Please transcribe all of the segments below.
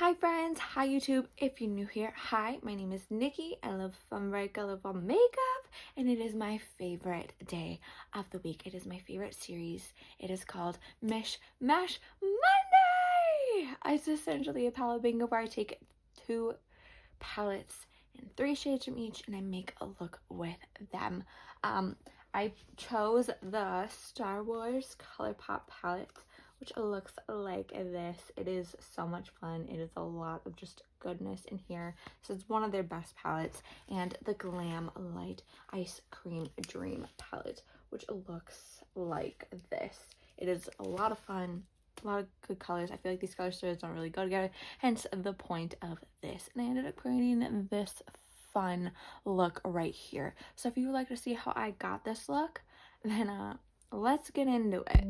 Hi friends, hi YouTube. If you're new here, hi, my name is Nikki. I love fun, bright, colorful makeup, and it is my favorite day of the week. It is my favorite series. It is called Mish Mash Monday. It's essentially a palette bingo where I take two palettes in 3 shades from each and I make a look with them. I chose the Star Wars Colourpop palette, which looks like this. It is so much fun. It is a lot of just goodness in here. So it's one of their best palettes. And the Glamlite Ice Cream Dream palette, which looks like this. It is a lot of fun, a lot of good colors. I feel like these color stories don't really go together, hence the point of this. And I ended up creating this fun look right here. So if you would like to see how I got this look, then let's get into it.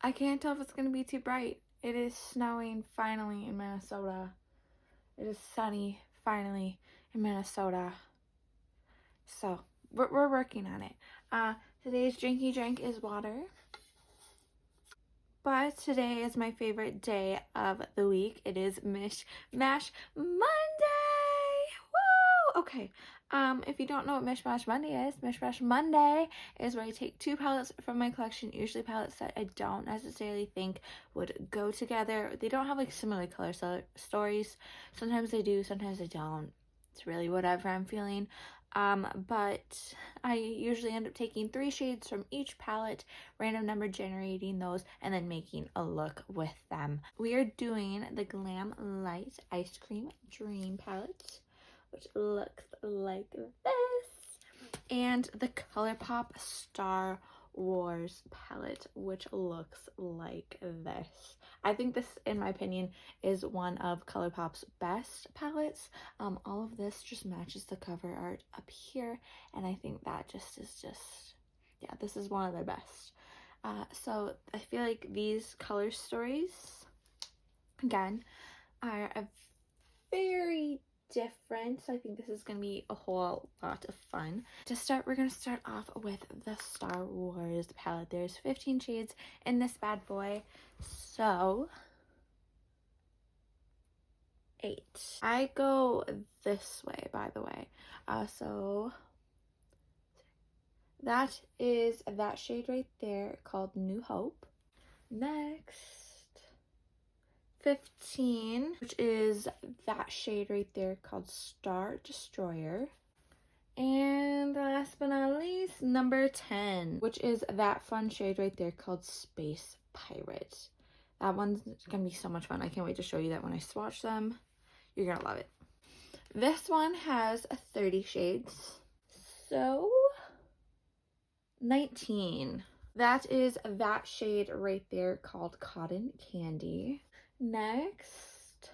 I can't tell if it's gonna be too bright. It is snowing finally in Minnesota. It is sunny finally in Minnesota. So we're working on it. Today's drinky drink is water. But today is my favorite day of the week. It is Mish Mash Monday. Woo! Okay. If you don't know what Mish Mash Monday is, Mish Mash Monday is where I take two palettes from my collection, usually palettes that I don't necessarily think would go together. They don't have like similar color stories. Sometimes they do, sometimes they don't. It's really whatever I'm feeling. But I usually end up taking 3 shades from each palette, random number generating those, and then making a look with them. We are doing the Glamlite Ice Cream Dream palette, which looks like this, and the Colourpop Star Wars palette, which looks like this. I think this, in my opinion, is one of Colourpop's best palettes. All of this just matches the cover art up here, and I think that yeah, this is one of their best. So I feel like these color stories, again, are a very different, so I think this is going to be a whole lot of fun. To start, we're going to start off with the Star Wars palette. There's 15 shades in this bad boy, so 8. I go this way, by the way. So that is that shade right there called New Hope. Next, 15, which is that shade right there called Star Destroyer. And last but not least, number 10, which is that fun shade right there called Space Pirate. That one's gonna be so much fun. I can't wait to show you that when I swatch them. You're gonna love it. This one has 30 shades. So 19. That is that shade right there called Cotton Candy. Next,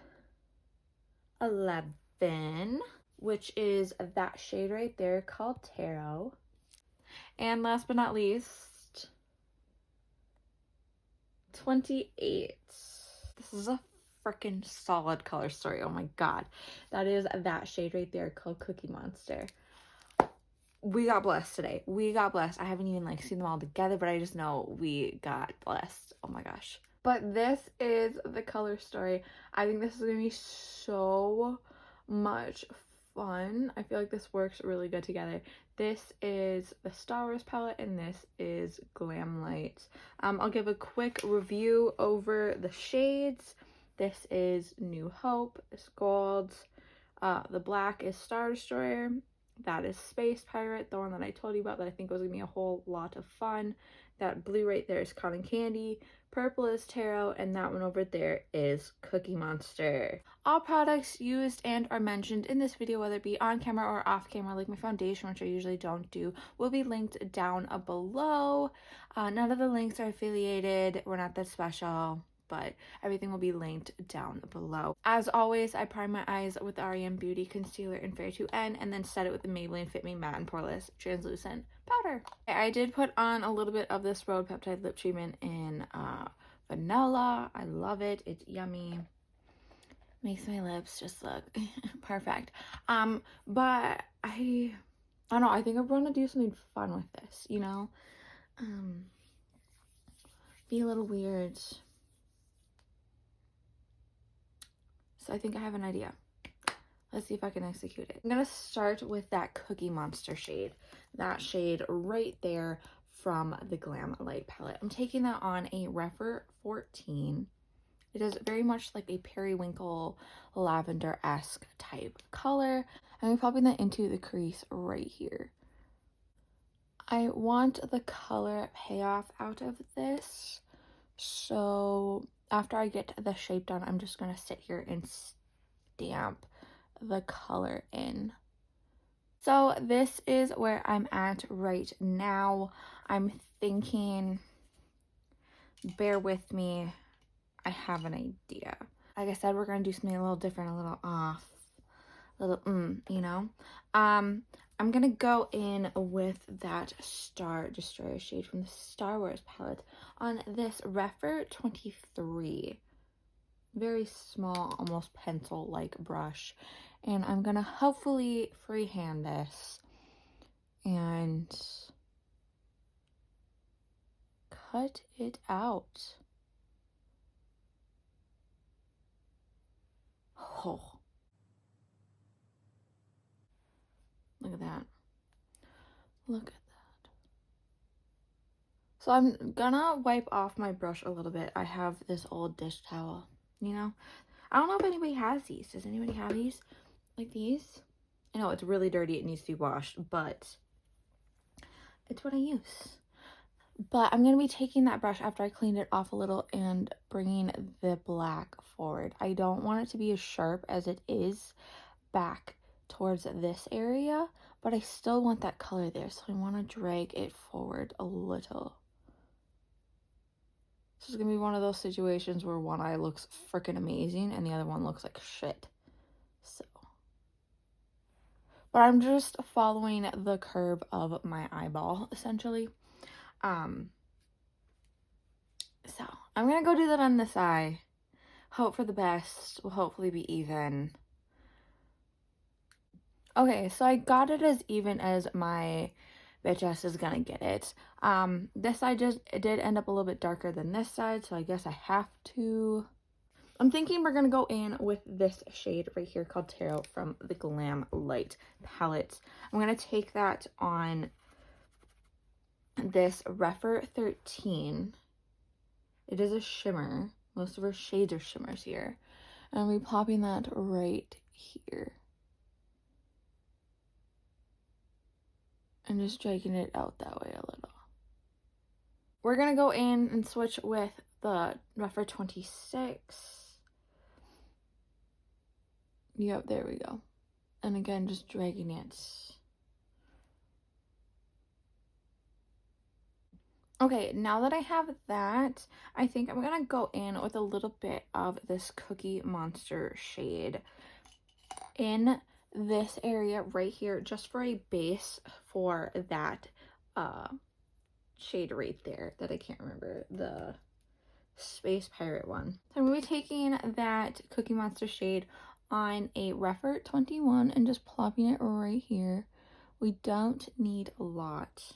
11, which is that shade right there called Tarot. And last but not least, 28. This is a freaking solid color story. Oh my god. That is that shade right there called Cookie Monster. We got blessed today. We got blessed. I haven't even like seen them all together, but I just know we got blessed. Oh my gosh. But this is the color story. I think this is going to be so much fun. I feel like this works really good together. This is the Star Wars palette and this is Glamlite. I'll give a quick review over the shades. This is New Hope. It's gold. The black is Star Destroyer. That is Space Pirate, the one that I told you about that I think was going to be a whole lot of fun. That blue right there is Cotton Candy. Purple is Tarot, and that one over there is Cookie Monster. All products used and are mentioned in this video, whether it be on camera or off camera, like my foundation, which I usually don't do, will be linked down below. None of the links are affiliated. We're not that special, but everything will be linked down below. As always, I prime my eyes with the REM Beauty Concealer in Fair 2N and then set it with the Maybelline Fit Me Matte and Poreless Translucent Powder. I did put on a little bit of this Rhode Peptide Lip Treatment in vanilla. I love it. It's yummy. Makes my lips just look perfect. But I don't know. I think I'm going to do something fun with this, you know? be a little weird. So I think I have an idea. Let's see if I can execute it. I'm gonna start with that Cookie Monster shade. That shade right there from the Glamlite palette. I'm taking that on a Refer 14. It is very much like a periwinkle lavender-esque type color. I'm gonna be popping that into the crease right here. I want the color payoff out of this. So after I get the shape done, I'm just gonna sit here and stamp the color in. So this is where I'm at right now. I'm thinking, bear with me, I have an idea. Like I said, we're gonna do something a little different, a little off, a little you know. I'm gonna go in with that Star Destroyer shade from the Star Wars palette on this Refer 23. Very small, almost pencil-like brush. And I'm gonna hopefully freehand this and cut it out. Oh, look at that. Look at that. So I'm gonna wipe off my brush a little bit. I have this old dish towel, you know? I don't know if anybody has these. Does anybody have these? Like these? I know it's really dirty. It needs to be washed, but it's what I use. But I'm going to be taking that brush after I cleaned it off a little and bringing the black forward. I don't want it to be as sharp as it is back towards this area, but I still want that color there, so I want to drag it forward a little. This is going to be one of those situations where one eye looks freaking amazing and the other one looks like shit. So, but I'm just following the curve of my eyeball, essentially. So I'm gonna go do that on this eye. Hope for the best. Will hopefully be even. Okay, so I got it as even as my bitch ass is gonna get it. This side it did end up a little bit darker than this side, so I guess I have to. I'm thinking we're gonna go in with this shade right here called Tarot from the Glamlite palette. I'm gonna take that on this Refer 13. It is a shimmer. Most of our shades are shimmers here. And I'll be popping that right here. And just dragging it out that way a little. We're going to go in and switch with the Refer 26. Yep, there we go. And again, just dragging it. Okay, now that I have that, I think I'm going to go in with a little bit of this Cookie Monster shade in this area right here, just for a base for that shade right there that I can't remember, the Space Pirate one. So I'm going to be taking that Cookie Monster shade on a Refer 21 and just plopping it right here. We don't need a lot.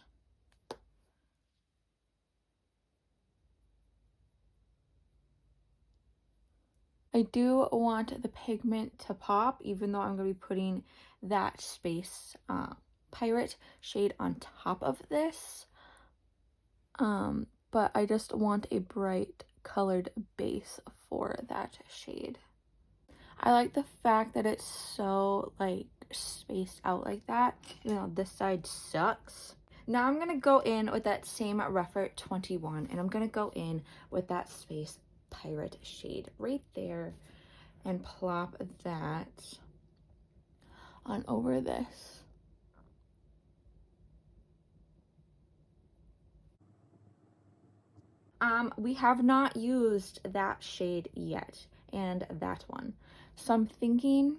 I do want the pigment to pop, even though I'm going to be putting that Space Pirate shade on top of this. But I just want a bright colored base for that shade. I like the fact that it's so like spaced out like that. You know, this side sucks. Now I'm going to go in with that same Refer 21 and I'm going to go in with that Space Pirate shade right there and plop that on over this. We have not used that shade yet and that one, so I'm thinking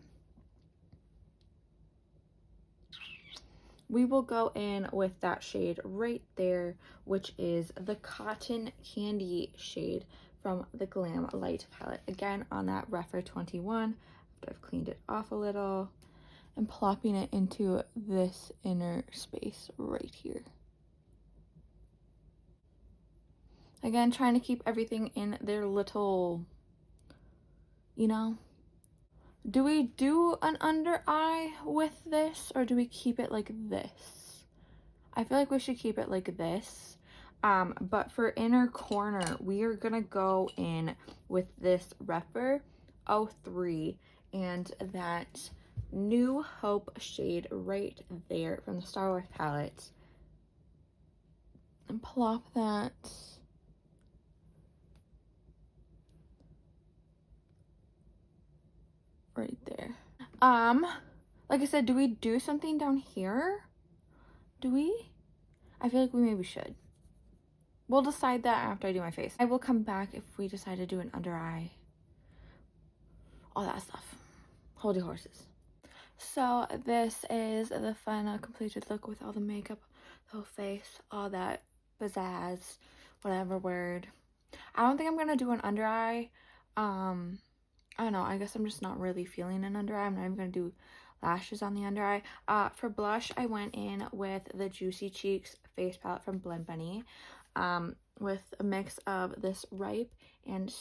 we will go in with that shade right there, which is the Cotton Candy shade from the Glamlite palette. Again, on that Refer 21, after I've cleaned it off a little, and plopping it into this inner space right here. Again, trying to keep everything in their little, you know. Do we do an under eye with this, or do we keep it like this? I feel like we should keep it like this. But for inner corner, we are gonna go in with this Rephr 03 and that New Hope shade right there from the Star Wars palette. And plop that right there. Like I said, do we do something down here? Do we? I feel like we maybe should. We'll decide that after I do my face. I will come back if we decide to do an under eye. All that stuff. Hold your horses. So this is the final completed look with all the makeup, the whole face, all that pizzazz, whatever word. I don't think I'm gonna do an under eye. I don't know, I guess I'm just not really feeling an under eye. I'm not even gonna do lashes on the under eye. For blush, I went in with the Juicy Cheeks face palette from Blend Bunny, with a mix of this Ripe and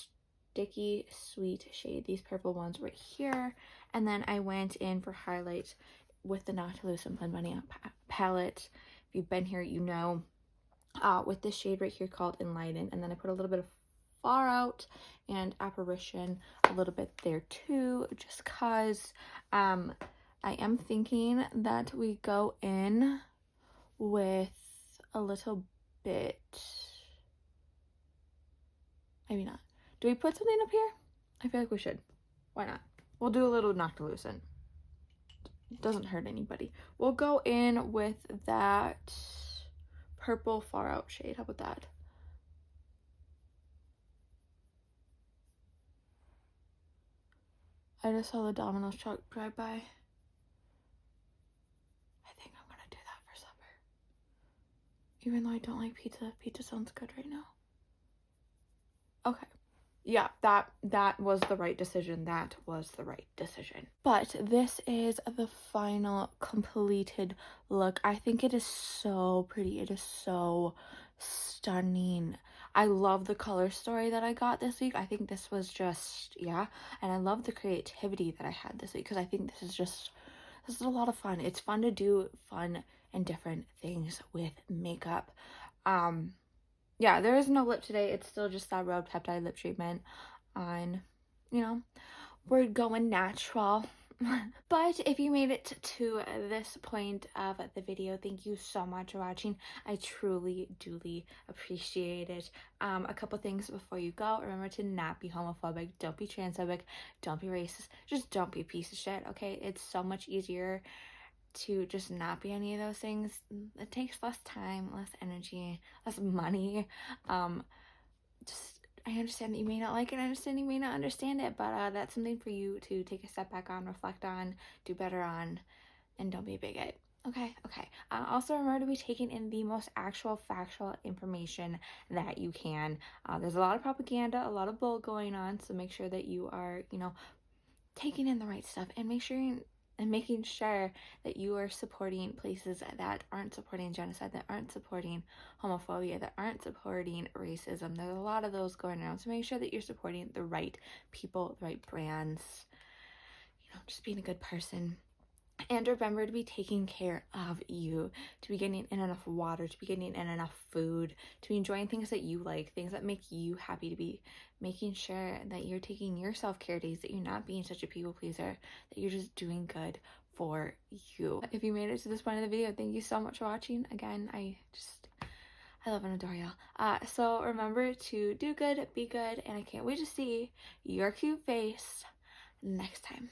Sticky Sweet shade, these purple ones right here. And then I went in for highlight with the Not to Lose and Blend Bunny palette. If you've been here, you know, with this shade right here called Enlighten. And then I put a little bit of Far Out and Apparition a little bit there too, just cause I am thinking that we go in with a little bit, maybe not. Do we put something up here? I feel like we should. Why not? We'll do a little Noctilucent. It doesn't hurt anybody. We'll go in with that purple Far Out shade. How about that? I just saw the Domino's truck drive by. I think I'm gonna do that for supper. Even though I don't like pizza, pizza sounds good right now. Okay. Yeah, that was the right decision. That was the right decision. But this is the final completed look. I think it is so pretty. It is so stunning. I love the color story that I got this week. I think this was just, yeah. And I love the creativity that I had this week, because I think this is a lot of fun. It's fun to do fun and different things with makeup. Yeah, there is no lip today. It's still just that Rose Peptide lip treatment on, you know, we're going natural. But if you made it to this point of the video, thank you so much for watching. I truly, duly appreciate it. A couple things before you go. Remember to not be homophobic. Don't be transphobic. Don't be racist. Just don't be a piece of shit, okay? It's so much easier to just not be any of those things. It takes less time, less energy, less money. I understand that you may not like it. I understand you may not understand it, but that's something for you to take a step back on, reflect on, do better on, and don't be a bigot. Okay. Also remember to be taking in the most actual factual information that you can. There's a lot of propaganda, a lot of bull going on, so make sure that you are, you know, taking in the right stuff, and making sure that you are supporting places that aren't supporting genocide, that aren't supporting homophobia, that aren't supporting racism. There's a lot of those going around, so make sure that you're supporting the right people, the right brands, you know, just being a good person. And remember to be taking care of you, to be getting in enough water, to be getting in enough food, to be enjoying things that you like, things that make you happy, to be making sure that you're taking your self-care days, that you're not being such a people pleaser, that you're just doing good for you. If you made it to this point of the video, thank you so much for watching. Again, I love and adore y'all. So remember to do good, be good, and I can't wait to see your cute face next time.